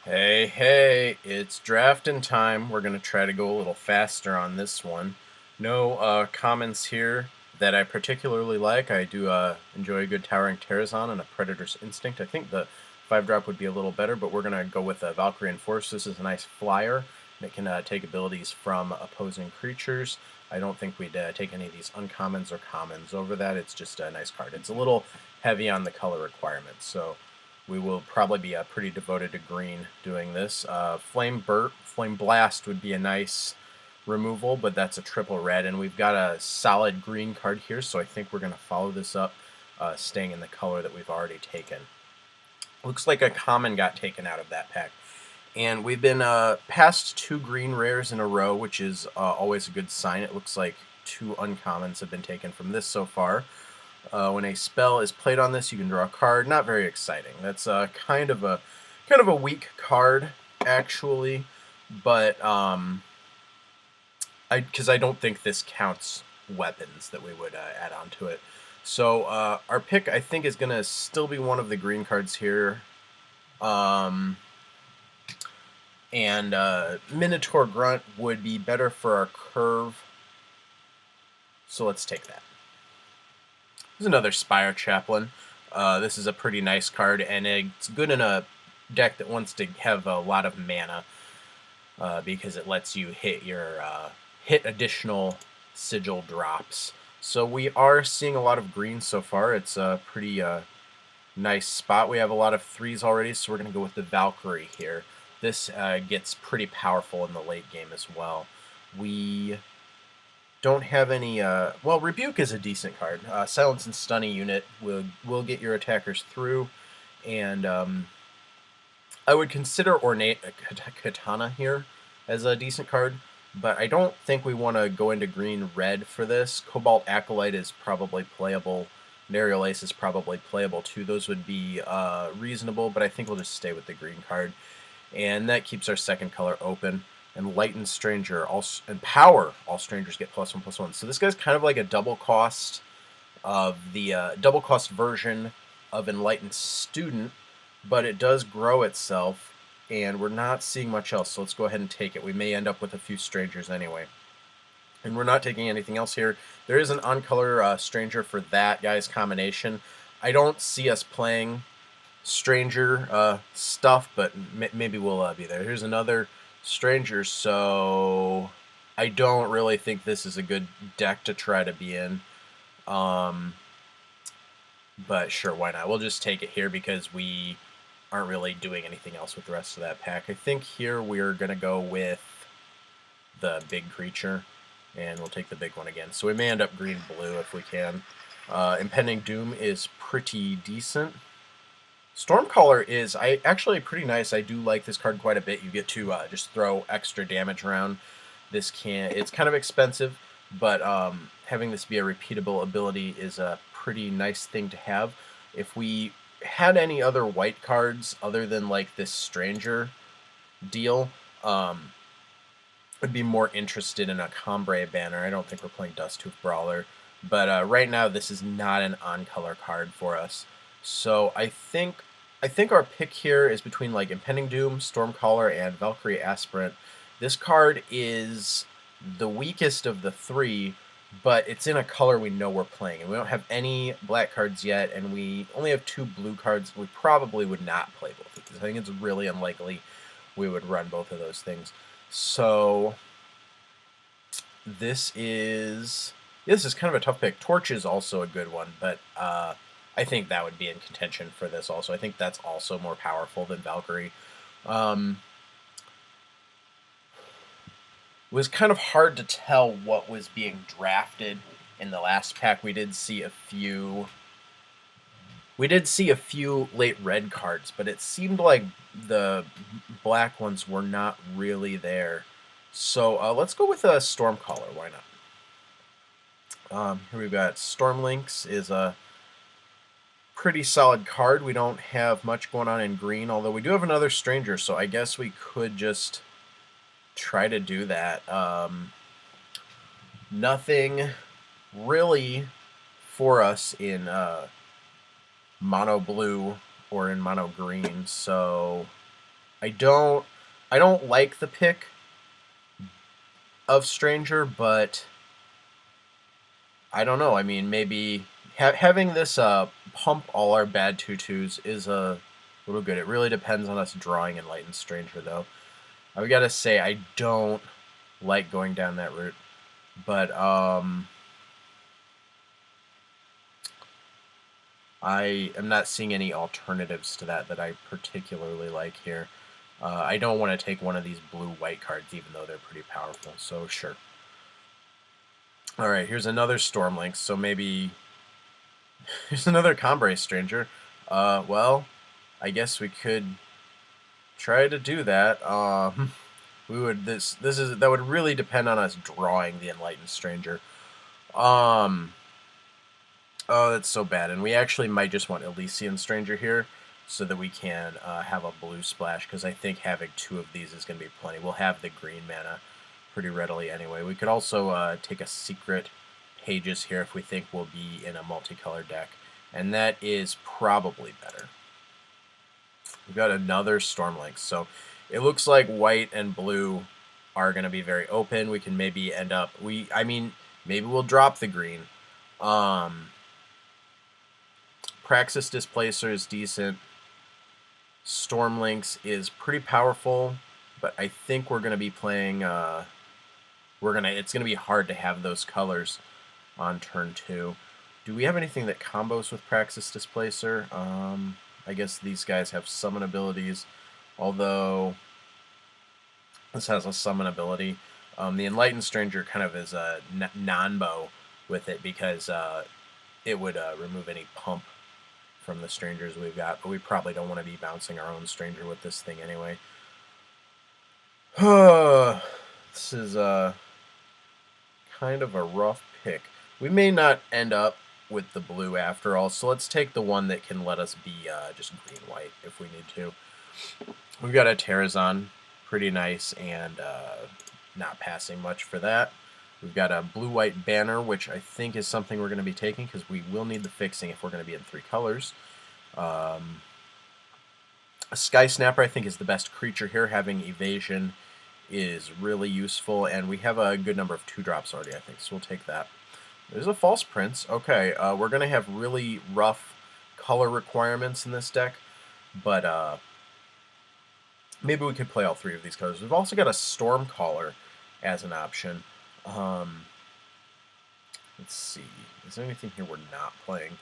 Hey, hey, it's drafting time. We're going to try to go a little faster on this one. No comments here that I particularly like. I do enjoy a good Towering Terrazon and a Predator's Instinct. I think the 5-drop would be a little better, but we're going to go with a Valkyrie Enforce. This is a nice flyer. It can take abilities from opposing creatures. I don't think we'd take any of these uncommons or commons over that. It's just a nice card. It's a little heavy on the color requirements, so we will probably be pretty devoted to green doing this. Flame Blast would be a nice removal, but that's a triple red, and we've got a solid green card here, so I think we're going to follow this up, staying in the color that we've already taken. Looks like a common got taken out of that pack. And we've been past 2 green rares in a row, which is always a good sign. It looks like 2 uncommons have been taken from this so far. When a spell is played on this, you can draw a card. Not very exciting. That's kind of a weak card, actually. But because I don't think this counts weapons that we would add on to it. So our pick, I think, is going to still be one of the green cards here. And Minotaur Grunt would be better for our curve. So let's take that. There's another Spire Chaplain. This is a pretty nice card, and it's good in a deck that wants to have a lot of mana, because it lets you hit your hit additional sigil drops. So we are seeing a lot of green so far. It's a pretty nice spot. We have a lot of 3s already, so we're going to go with the Valkyrie here. This gets pretty powerful in the late game as well. We don't have any... well, Rebuke is a decent card. Silence and Stunning unit will get your attackers through, and I would consider Ornate Katana here as a decent card, but I don't think we want to go into green-red for this. Cobalt Acolyte is probably playable. Aerial Ace is probably playable too. Those would be reasonable, but I think we'll just stay with the green card. And that keeps our second color open. Enlightened Stranger, and Power, all strangers get +1/+1. So this guy's kind of like a double cost of the double cost version of Enlightened Student, but it does grow itself, and we're not seeing much else, so let's go ahead and take it. We may end up with a few strangers anyway. And we're not taking anything else here. There is an on-color stranger for that guy's combination. I don't see us playing stranger stuff, but maybe we'll be there. Here's another stranger, so I don't really think this is a good deck to try to be in. But sure, why not? We'll just take it here because we aren't really doing anything else with the rest of that pack. I think here we're going to go with the big creature, and we'll take the big one again. So we may end up green-blue if we can. Impending Doom is pretty decent. Stormcaller is actually pretty nice. I do like this card quite a bit. You get to just throw extra damage around. It's kind of expensive, but having this be a repeatable ability is a pretty nice thing to have. If we had any other white cards other than like this stranger deal, I'd be more interested in a Cambrai banner. I don't think we're playing Dusttooth Brawler, but right now this is not an on-color card for us. So I think our pick here is between like Impending Doom, Stormcaller, and Valkyrie Aspirant. This card is the weakest of the 3, but it's in a color we know we're playing, and we don't have any black cards yet, and we only have 2 blue cards. We probably would not play both of these. I think it's really unlikely we would run both of those things. So this is kind of a tough pick. Torch is also a good one, but I think that would be in contention for this also. I think that's also more powerful than Valkyrie. It was kind of hard to tell what was being drafted in the last pack. We did see a few late red cards, but it seemed like the black ones were not really there. So let's go with a Stormcaller. Why not? Here we've got Stormlinks is a pretty solid card. We don't have much going on in green, although we do have another stranger, so I guess we could just try to do that. Nothing really for us in mono blue or in mono green, so I don't like the pick of Stranger, but I don't know. I mean, maybe having this pump all our bad tutus is a little good. It really depends on us drawing Enlightened Stranger, though. I gotta say, I don't like going down that route, but I am not seeing any alternatives to that I particularly like here. I don't want to take one of these blue-white cards, even though they're pretty powerful, so sure. Alright, here's another Stormlink, so maybe... here's another Combrei Stranger. Well, I guess we could try to do that. We would... that would really depend on us drawing the Enlightened Stranger. Oh, that's so bad. And we actually might just want Elysian Stranger here so that we can have a blue splash, because I think having 2 of these is going to be plenty. We'll have the green mana pretty readily anyway. We could also take a Secret Pages here if we think we'll be in a multicolor deck, and that is probably better. We've got another Stormlink, so it looks like white and blue are going to be very open. We can maybe end up... maybe we'll drop the green. Praxis Displacer is decent. Stormlinks is pretty powerful, but I think we're going to be playing... it's going to be hard to have those colors on turn 2. Do we have anything that combos with Praxis Displacer? I guess these guys have summon abilities, although this has a summon ability. The Enlightened Stranger kind of is a non-bow with it, because it would remove any pump from the strangers we've got, but we probably don't want to be bouncing our own stranger with this thing anyway. This is kind of a rough pick. We may not end up with the blue after all, so let's take the one that can let us be just green-white if we need to. We've got a Terrazon, pretty nice, and not passing much for that. We've got a blue-white Banner, which I think is something we're going to be taking, because we will need the fixing if we're going to be in 3 colors. A Sky Snapper, I think, is the best creature here. Having evasion is really useful, and we have a good number of 2-drops already, I think, so we'll take that. There's a False Prince. Okay, we're going to have really rough color requirements in this deck, but maybe we could play all 3 of these colors. We've also got a Stormcaller as an option. Let's see. Is there anything here we're not playing?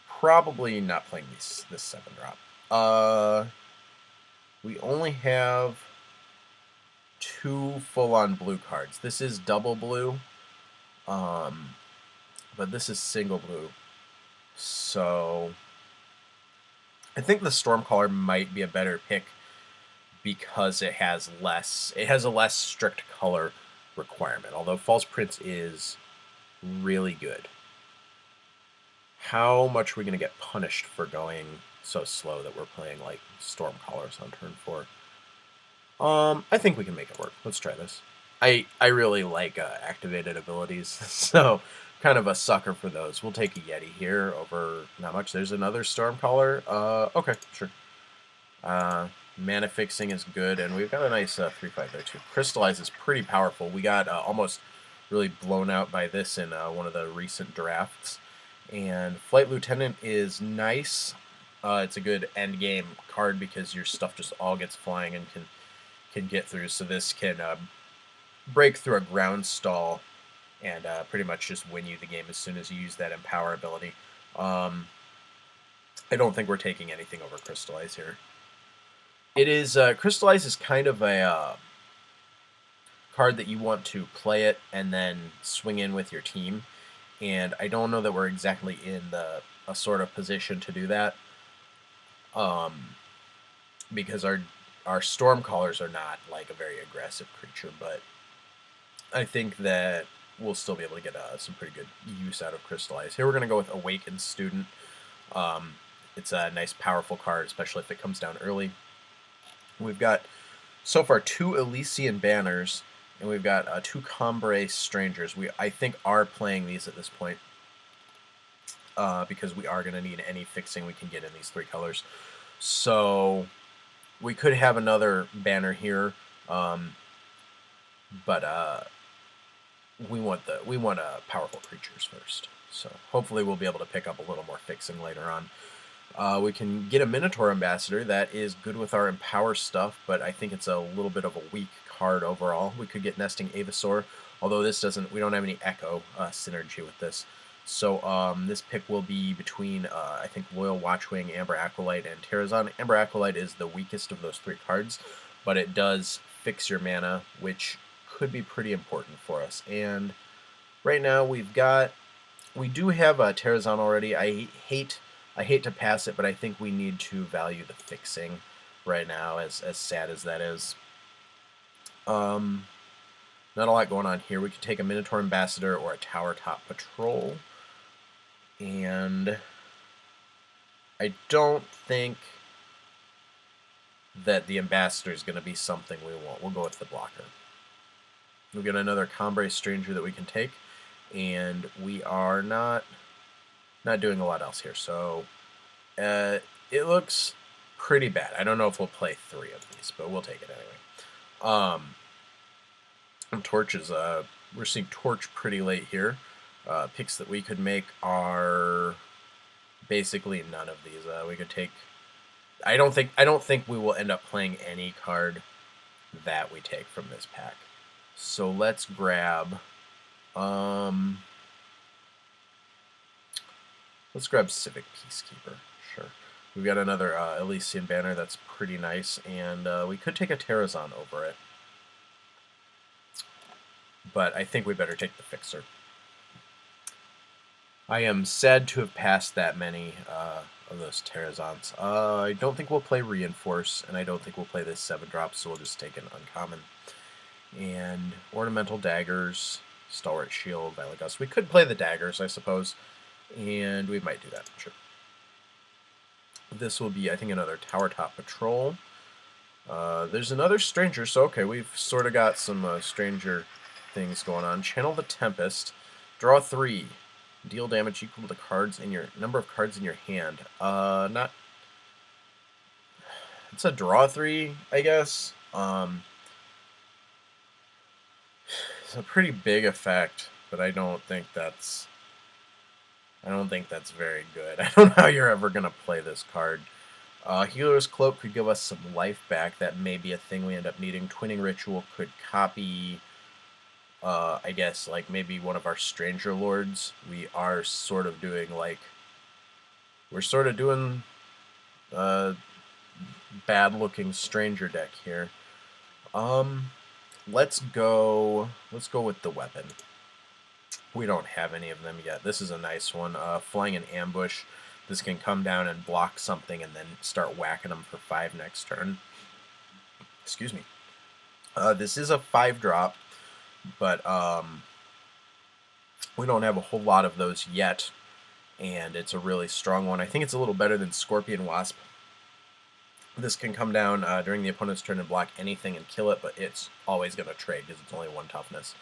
Probably not playing this 7-drop. We only have 2 full-on blue cards. This is double blue, but this is single blue. So I think the Stormcaller might be a better pick, because it has a less strict color requirement, although False Prince is really good. How much are we going to get punished for going so slow that we're playing like Stormcallers on turn 4? I think we can make it work. Let's try this. I really like activated abilities, so kind of a sucker for those. We'll take a Yeti here over not much. There's another Stormcaller. Okay, sure. Mana fixing is good, and we've got a nice 3/5 there too. Crystallize is pretty powerful. We got almost really blown out by this in one of the recent drafts. And Flight Lieutenant is nice. It's a good end game card, because your stuff just all gets flying and can get through. So this can break through a ground stall and pretty much just win you the game as soon as you use that Empower ability. I don't think we're taking anything over Crystallize here. It is Crystallize is kind of a card that you want to play it and then swing in with your team, and I don't know that we're exactly in a sort of position to do that, because our Stormcallers are not like a very aggressive creature, but I think that we'll still be able to get some pretty good use out of Crystallize. Here we're going to go with Awakened Student. It's a nice, powerful card, especially if it comes down early. We've got, so far, 2 Elysian Banners, and we've got 2 Combrei Strangers. I think, are playing these at this point, because we are going to need any fixing we can get in these 3 colors. So We could have another banner here, but we want powerful creatures first. So hopefully we'll be able to pick up a little more fixing later on. We can get a Minotaur Ambassador that is good with our Empower stuff, but I think it's a little bit of a weak card overall. We could get Nesting Aevasaur, although we don't have any Echo synergy with this. So this pick will be between, I think, Loyal Watchwing, Amber Acolyte, and Terrazon. Amber Acolyte is the weakest of those 3 cards, but it does fix your mana, which could be pretty important for us. And right now we do have Terrazon already. I hate to pass it, but I think we need to value the fixing right now, as sad as that is. Not a lot going on here. We could take a Minotaur Ambassador or a Tower Top Patrol. And I don't think that the Ambassador is going to be something we want. We'll go with the blocker. We've got another Combrei Stranger that we can take, and we are not doing a lot else here. So it looks pretty bad. I don't know if we'll play 3 of these, but we'll take it anyway. Torches, we're seeing Torch pretty late here. Picks that we could make are basically none of these. We could take. I don't think we will end up playing any card that we take from this pack. So let's grab. Let's grab Civic Peacekeeper. Sure. We've got another Elysian banner that's pretty nice, and we could take a Terrazon over it. But I think we better take the Fixer. I am sad to have passed that many of those Terrazons. I don't think we'll play Reinforce, and I don't think we'll play this 7-drop, so we'll just take an uncommon. And Ornamental Daggers, Stalwart Shield, Violent Gust. We could play the Daggers, I suppose, and we might do that, sure. This will be, I think, another Tower Top Patrol. There's another Stranger, so okay, we've sort of got some Stranger things going on. Channel the Tempest. Draw 3. Deal damage equal to the number of cards in your hand. It's a draw 3, I guess. It's a pretty big effect, but I don't think that's very good. I don't know how you're ever gonna play this card. Healer's Cloak could give us some life back. That may be a thing we end up needing. Twinning Ritual could copy, I guess, like maybe one of our Stranger Lords. We are sort of doing bad-looking Stranger deck here. Let's go with the weapon. We don't have any of them yet. This is a nice one. Flying an Ambush. This can come down and block something and then start whacking them for 5 next turn. Excuse me. This is a 5-drop, but we don't have a whole lot of those yet, and it's a really strong one. I think it's a little better than Scorpion Wasp. This can come down during the opponent's turn and block anything and kill it, but it's always going to trade because it's only 1 toughness.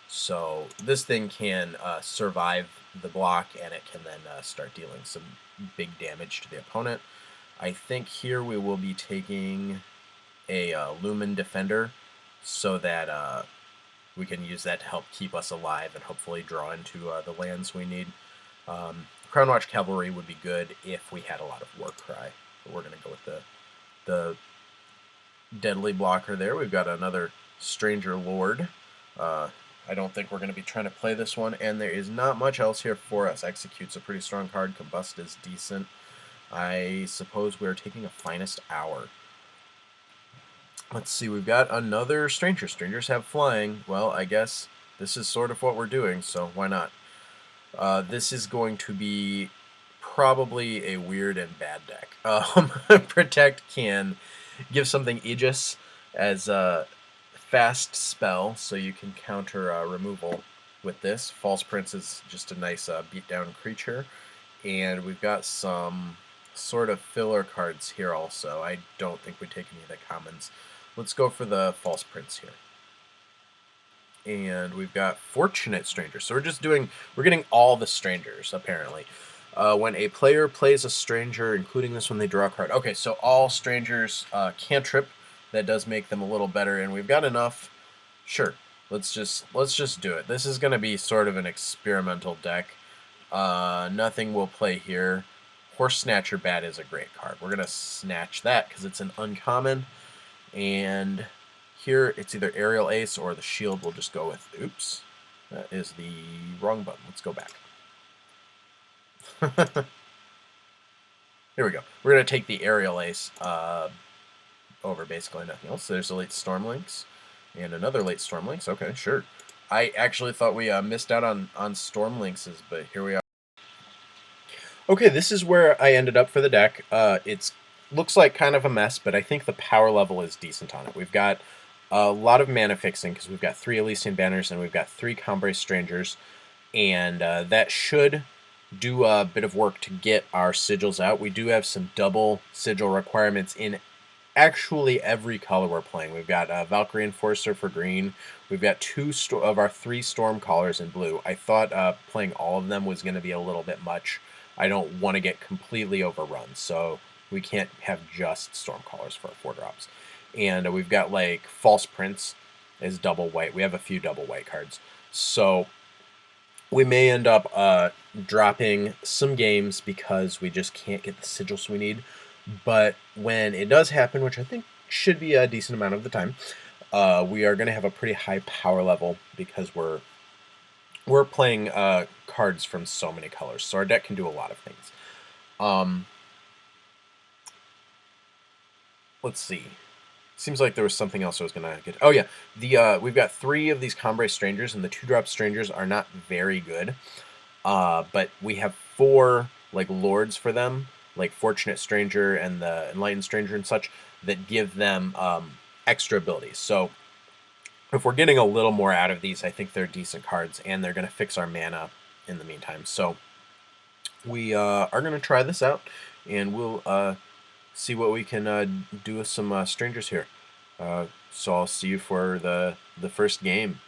So this thing can survive the block, and it can then start dealing some big damage to the opponent. I think here we will be taking a Lumen Defender so that we can use that to help keep us alive and hopefully draw into the lands we need. Crownwatch Cavalry would be good if we had a lot of Warcry, but we're going to go with the deadly blocker there. We've got another Stranger Lord. I don't think we're going to be trying to play this one, and there is not much else here for us. Execute's a pretty strong card. Combust is decent. I suppose we're taking a Finest Hour. Let's see, we've got another Stranger. Strangers have flying. Well, I guess this is sort of what we're doing, so why not? This is going to be probably a weird and bad deck. Protect can give something Aegis as a fast spell, so you can counter removal with this. False Prince is just a nice beatdown creature, and we've got some sort of filler cards here also. I don't think we take any of the commons. Let's go for the False Prince here. And we've got Fortunate Stranger. So we're getting all the Strangers, apparently. When a player plays a stranger, including this when they draw a card. Okay, so all strangers cantrip. That does make them a little better, and we've got enough. Sure, let's just do it. This is going to be sort of an experimental deck. Nothing will play here. Horse Snatcher Bat is a great card. We're going to snatch that because it's an uncommon. And here it's either Aerial Ace or the shield we'll just go with. Oops, that is the wrong button. Let's go back. Here we go. We're going to take the Aerial Ace over basically nothing else. There's a late Stormlinks and another late Stormlinks. Okay, sure. I actually thought we missed out on Stormlinks, but here we are. Okay, this is where I ended up for the deck. It's looks like kind of a mess, but I think the power level is decent on it. We've got a lot of mana fixing because we've got 3 Elysian Banners and we've got 3 Combrei Strangers, and that should do a bit of work to get our sigils out. We do have some double sigil requirements in actually every color we're playing. We've got Valkyrie Enforcer for green. We've got 2 of our 3 Stormcallers in blue. I thought playing all of them was going to be a little bit much. I don't want to get completely overrun, so we can't have just Stormcallers for our 4-drops. And we've got like False Prince is double white. We have a few double white cards. So we may end up dropping some games because we just can't get the sigils we need. But when it does happen, which I think should be a decent amount of the time, we are going to have a pretty high power level because we're playing cards from so many colors. So our deck can do a lot of things. Let's see. Seems like there was something else I was gonna get. Oh yeah, we've got 3 of these Combrei Strangers, and the 2-drop Strangers are not very good. But we have 4 like lords for them, like Fortunate Stranger and the Enlightened Stranger and such, that give them extra abilities. So if we're getting a little more out of these, I think they're decent cards, and they're gonna fix our mana in the meantime. So we are gonna try this out, and we'll see what we can do with some strangers here. So I'll see you for the first game.